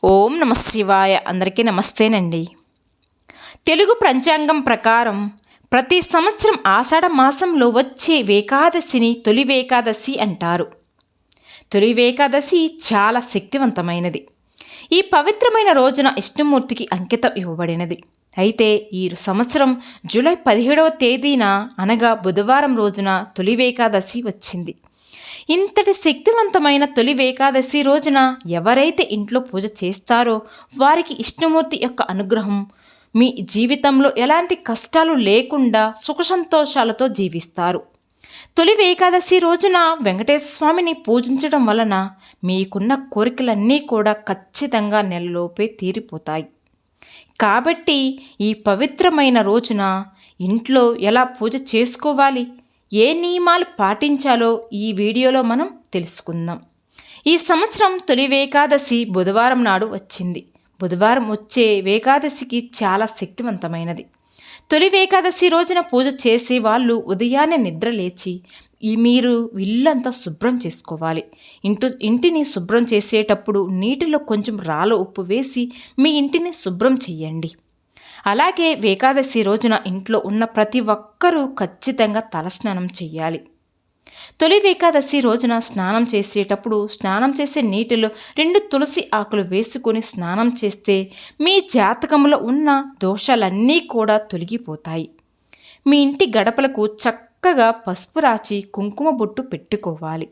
ఓం నమ శివాయ. అందరికీ నమస్తేనండి. తెలుగు పంచాంగం ప్రకారం ప్రతి సంవత్సరం ఆషాఢ మాసంలో వచ్చే ఏకాదశిని తొలి ఏకాదశి అంటారు. తొలి ఏకాదశి చాలా శక్తివంతమైనది. ఈ పవిత్రమైన రోజున విష్ణుమూర్తికి అంకితం ఇవ్వబడినది. అయితే ఈ సంవత్సరం జూలై 17వ తేదీన అనగా బుధవారం రోజున తొలి ఏకాదశి వచ్చింది. ఇంతటి శక్తివంతమైన తొలి ఏకాదశి రోజున ఎవరైతే ఇంట్లో పూజ చేస్తారో వారికి విష్ణుమూర్తి యొక్క అనుగ్రహం మీ జీవితంలో ఎలాంటి కష్టాలు లేకుండా సుఖ సంతోషాలతో జీవిస్తారు. తొలి ఏకాదశి రోజున వెంకటేశ్వర స్వామిని పూజించడం వలన మీకున్న కోరికలన్నీ కూడా ఖచ్చితంగా నెలలోపే తీరిపోతాయి. కాబట్టి ఈ పవిత్రమైన రోజున ఇంట్లో ఎలా పూజ చేసుకోవాలి, ఏ నియమాలు పాటించాలో ఈ వీడియోలో మనం తెలుసుకుందాం. ఈ సంవత్సరం తొలి ఏకాదశి బుధవారం నాడు వచ్చింది. బుధవారం వచ్చే ఏకాదశికి చాలా శక్తివంతమైనది. తొలి ఏకాదశి రోజున పూజ చేసే వాళ్ళు ఉదయాన్నే నిద్ర లేచి మీరు ఇల్లంతా శుభ్రం చేసుకోవాలి. ఇంటిని శుభ్రం చేసేటప్పుడు నీటిలో కొంచెం రాళ్ళ ఉప్పు వేసి మీ ఇంటిని శుభ్రం చేయండి. అలాగే ఏకాదశి రోజున ఇంట్లో ఉన్న ప్రతి ఒక్కరూ ఖచ్చితంగా తలస్నానం చేయాలి. తొలి ఏకాదశి రోజున స్నానం చేసేటప్పుడు స్నానం చేసే నీటిలో 2 తులసి ఆకులు వేసుకొని స్నానం చేస్తే మీ జాతకంలో ఉన్న దోషాలన్నీ కూడా తొలగిపోతాయి. మీ ఇంటి గడపలకు చక్కగా పసుపు రాచి కుంకుమ బొట్టు పెట్టుకోవాలి.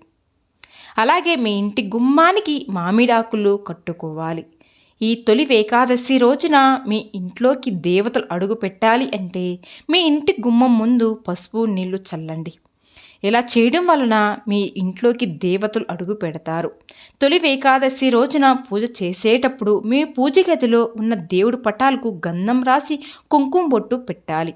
అలాగే మీ ఇంటి గుమ్మానికి మామిడాకులు కట్టుకోవాలి. ఈ తొలి ఏకాదశి రోజున మీ ఇంట్లోకి దేవతలు అడుగు పెట్టాలి అంటే మీ ఇంటి గుమ్మం ముందు పసుపు నీళ్లు చల్లండి. ఇలా చేయడం వలన మీ ఇంట్లోకి దేవతలు అడుగు పెడతారు. తొలి ఏకాదశి రోజున పూజ చేసేటప్పుడు మీ పూజ గదిలో ఉన్న దేవుడి పటాలకు గంధం రాసి కుంకుమ బొట్టు పెట్టాలి.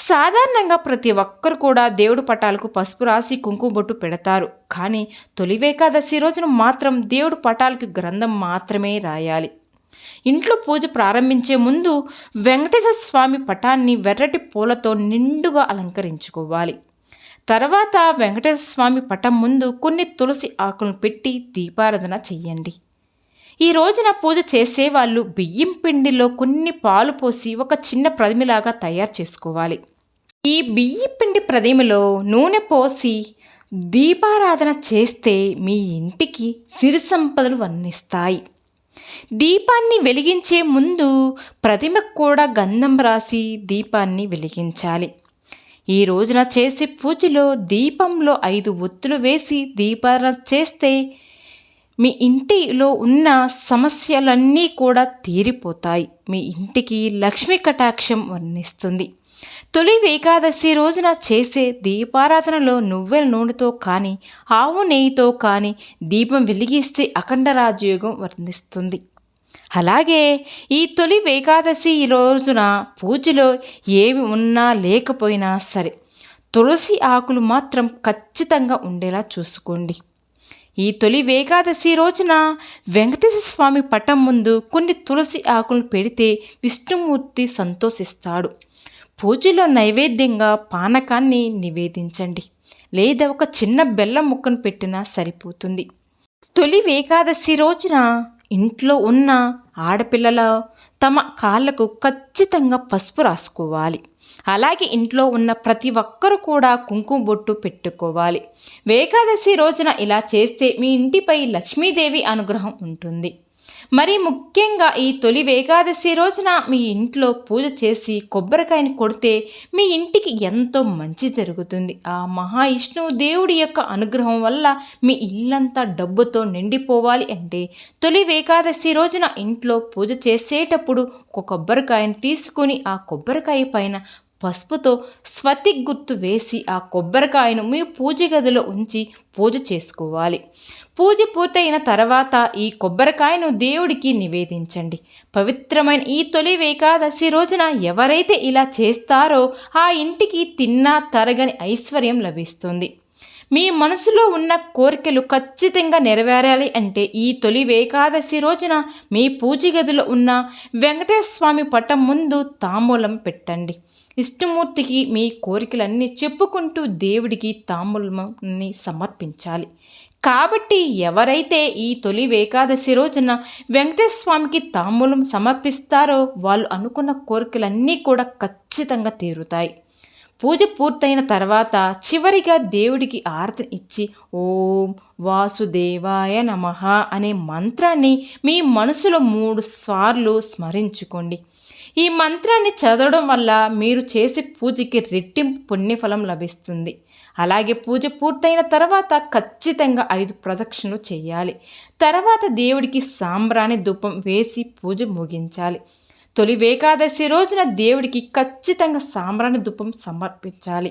సాధారణంగా ప్రతి ఒక్కరు కూడా దేవుడి పటాలకు పసుపు రాసి కుంకుమ బొట్టు పెడతారు. కానీ తొలి ఏకాదశి రోజున మాత్రం దేవుడి పటాలకు గ్రంథం మాత్రమే రాయాలి. ఇంట్లో పూజ ప్రారంభించే ముందు వెంకటేశ్వర స్వామి పటాన్ని వెర్రటి పూలతో నిండుగా అలంకరించుకోవాలి. తర్వాత వెంకటేశ్వర స్వామి పటం ముందు కొన్ని తులసి ఆకులను పెట్టి దీపారాధన చెయ్యండి. ఈ రోజున పూజ చేసేవాళ్ళు బియ్యం పిండిలో కొన్ని పాలు పోసి ఒక చిన్న ప్రదిమిలాగా తయారు చేసుకోవాలి. ఈ బియ్యం పిండి ప్రదిమిలో నూనె పోసి దీపారాధన చేస్తే మీ ఇంటికి సిరి సంపదలు వర్ణిస్తాయి. దీపాన్ని వెలిగించే ముందు ప్రతిమకు కూడా గంధం రాసి దీపాన్ని వెలిగించాలి. ఈ రోజున చేసే పూజలో దీపంలో 5 ఒత్తులు వేసి దీపారాధన చేస్తే మీ ఇంటిలో ఉన్న సమస్యలన్నీ కూడా తీరిపోతాయి. మీ ఇంటికి లక్ష్మీ కటాక్షం వర్ణిస్తుంది. తొలి ఏకాదశి రోజున చేసే దీపారాధనలో నువ్వుల నూనెతో కానీ ఆవు నెయ్యితో కానీ దీపం వెలిగిస్తే అఖండ రాజయోగం వర్ణిస్తుంది. అలాగే ఈ తొలి ఏకాదశి రోజున పూజలో ఏమి ఉన్నా లేకపోయినా సరే తులసి ఆకులు మాత్రం ఖచ్చితంగా ఉండేలా చూసుకోండి. ఈ తొలి ఏకాదశి రోజున వెంకటేశ్వర స్వామి పటం ముందు కొన్ని తులసి ఆకులు పెడితే విష్ణుమూర్తి సంతోషిస్తాడు. పూజలో నైవేద్యంగా పానకాన్ని నివేదించండి, లేదా ఒక చిన్న బెల్లం ముక్కను పెట్టినా సరిపోతుంది. తొలి ఏకాదశి రోజున ఇంట్లో ఉన్న ఆడపిల్లల తమ కాళ్ళకు ఖచ్చితంగా పసుపు రాసుకోవాలి. అలాగే ఇంట్లో ఉన్న ప్రతి ఒక్కరూ కూడా కుంకుమ బొట్టు పెట్టుకోవాలి. ఏకాదశి రోజున ఇలా చేస్తే మీ ఇంటిపై లక్ష్మీదేవి అనుగ్రహం ఉంటుంది. మరి ముఖ్యంగా ఈ తొలి ఏకాదశి రోజున మీ ఇంట్లో పూజ చేసి కొబ్బరికాయని కొడితే మీ ఇంటికి ఎంతో మంచి జరుగుతుంది. ఆ మహావిష్ణువు దేవుడి యొక్క అనుగ్రహం వల్ల మీ ఇల్లంతా డబ్బుతో నిండిపోవాలి అంటే తొలి ఏకాదశి రోజున ఇంట్లో పూజ చేసేటప్పుడు ఒక కొబ్బరికాయను తీసుకుని ఆ కొబ్బరికాయ పైన పసుపుతో స్వతి గుర్తు వేసి ఆ కొబ్బరికాయను మీ పూజ గదిలో ఉంచి పూజ చేసుకోవాలి. పూజ పూర్తయిన తర్వాత ఈ కొబ్బరికాయను దేవుడికి నివేదించండి. పవిత్రమైన ఈ తొలి ఏకాదశి రోజున ఎవరైతే ఇలా చేస్తారో ఆ ఇంటికి తిన్నా తరగని ఐశ్వర్యం లభిస్తుంది. మీ మనసులో ఉన్న కోరికలు ఖచ్చితంగా నెరవేరాలి అంటే ఈ తొలి ఏకాదశి రోజున మీ పూజ గదిలో ఉన్న వెంకటేశ్వర స్వామి పటం ముందు తాంబూలం పెట్టండి. విష్ణుమూర్తికి మీ కోరికలన్నీ చెప్పుకుంటూ దేవుడికి తాంబూలాన్ని సమర్పించాలి. కాబట్టి ఎవరైతే ఈ తొలి ఏకాదశి రోజున వెంకటేశ్వర స్వామికి తాంబూలం సమర్పిస్తారో వాళ్ళు అనుకున్న కోరికలన్నీ కూడా ఖచ్చితంగా తీరుతాయి. పూజ పూర్తయిన తర్వాత చివరిగా దేవుడికి ఆరతిని ఇచ్చి ఓం వాసుదేవాయ నమః అనే మంత్రాన్ని మీ మనసులో 3 సార్లు స్మరించుకోండి. ఈ మంత్రాన్ని చదవడం వల్ల మీరు చేసే పూజకి రెట్టింపు పుణ్యఫలం లభిస్తుంది. అలాగే పూజ పూర్తయిన తర్వాత ఖచ్చితంగా 5 ప్రదక్షిణలు చేయాలి. తర్వాత దేవుడికి సాంబ్రాణి ధూపం వేసి పూజ ముగించాలి. తొలి ఏకాదశి రోజున దేవుడికి ఖచ్చితంగా సాంబ్రాణి ధూపం సమర్పించాలి.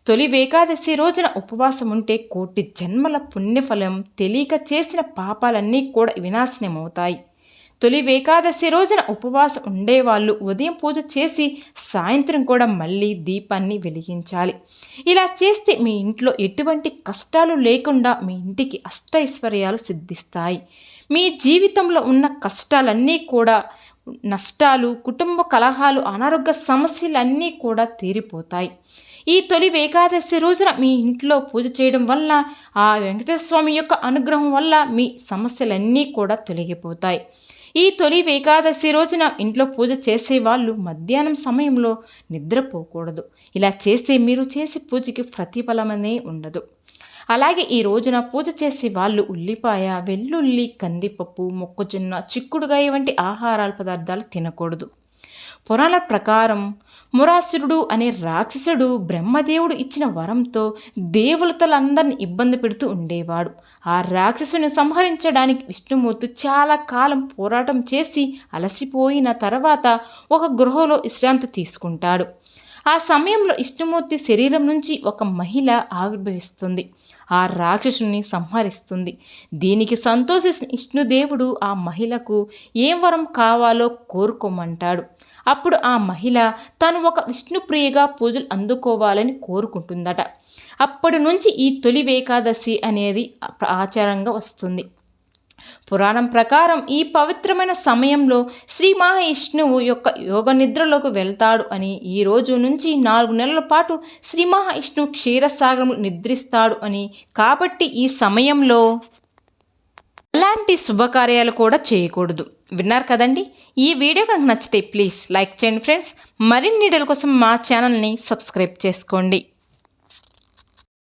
తొలి ఏకాదశి రోజున ఉపవాసం ఉంటే కోటి జన్మల పుణ్యఫలం, తెలియక చేసిన పాపాలన్నీ కూడా వినాశనమవుతాయి. తొలి ఏకాదశి రోజున ఉపవాసం ఉండేవాళ్ళు ఉదయం పూజ చేసి సాయంత్రం కూడా మళ్ళీ దీపాన్ని వెలిగించాలి. ఇలా చేస్తే మీ ఇంట్లో ఎటువంటి కష్టాలు లేకుండా మీ ఇంటికి అష్టైశ్వర్యాలు సిద్ధిస్తాయి. మీ జీవితంలో ఉన్న కష్టాలన్నీ కూడా, నష్టాలు, కుటుంబ కలహాలు, అనారోగ్య సమస్యలన్నీ కూడా తీరిపోతాయి. ఈ తొలి ఏకాదశి రోజున మీ ఇంట్లో పూజ చేయడం వల్ల ఆ వెంకటేశ్వర స్వామి యొక్క అనుగ్రహం వల్ల మీ సమస్యలన్నీ కూడా తొలగిపోతాయి. ఈ తొలి ఏకాదశి రోజున ఇంట్లో పూజ చేసేవాళ్ళు మధ్యాహ్నం సమయంలో నిద్రపోకూడదు. ఇలా చేస్తే మీరు చేసే పూజకి ప్రతిఫలమనే ఉండదు. అలాగే ఈ రోజున పూజ చేసే వాళ్ళు ఉల్లిపాయ, వెల్లుల్లి, కందిపప్పు, మొక్కజొన్న, చిక్కుడుగాయ వంటి ఆహారాల పదార్థాలు తినకూడదు. పురాణాల ప్రకారం మురాసురుడు అనే రాక్షసుడు బ్రహ్మదేవుడు ఇచ్చిన వరంతో దేవతలందరినీ ఇబ్బంది పెడుతూ ఉండేవాడు. ఆ రాక్షసుని సంహరించడానికి విష్ణుమూర్తి చాలా కాలం పోరాటం చేసి అలసిపోయిన తర్వాత ఒక గృహలో విశ్రాంతి తీసుకుంటాడు. ఆ సమయంలో విష్ణుమూర్తి శరీరం నుంచి ఒక మహిళ ఆవిర్భవిస్తుంది. ఆ రాక్షసుని సంహరిస్తుంది. దీనికి సంతోషించిన విష్ణుదేవుడు ఆ మహిళకు ఏం వరం కావాలో కోరుకోమంటాడు. అప్పుడు ఆ మహిళ తను ఒక విష్ణుప్రియగా పూజలు అందుకోవాలని కోరుకుంటుందట. అప్పటి నుంచి ఈ తొలి ఏకాదశి అనేది ఆచారంగా వస్తుంది. పురాణం ప్రకారం ఈ పవిత్రమైన సమయంలో శ్రీ మహావిష్ణువు యొక్క యోగ నిద్రలోకి వెళ్తాడు అని, ఈ రోజు నుంచి 4 నెలల పాటు శ్రీ మహావిష్ణువు క్షీరసాగరంలో నిద్రిస్తాడు అని, కాబట్టి ఈ సమయంలో అలాంటి శుభకార్యాలు కూడా చేయకూడదు. విన్నారు కదండి. ఈ వీడియో కనుక నచ్చితే ప్లీజ్ లైక్ చేయండి ఫ్రెండ్స్. మరిన్ని వీడియోల కోసం మా ఛానల్ని సబ్స్క్రైబ్ చేసుకోండి.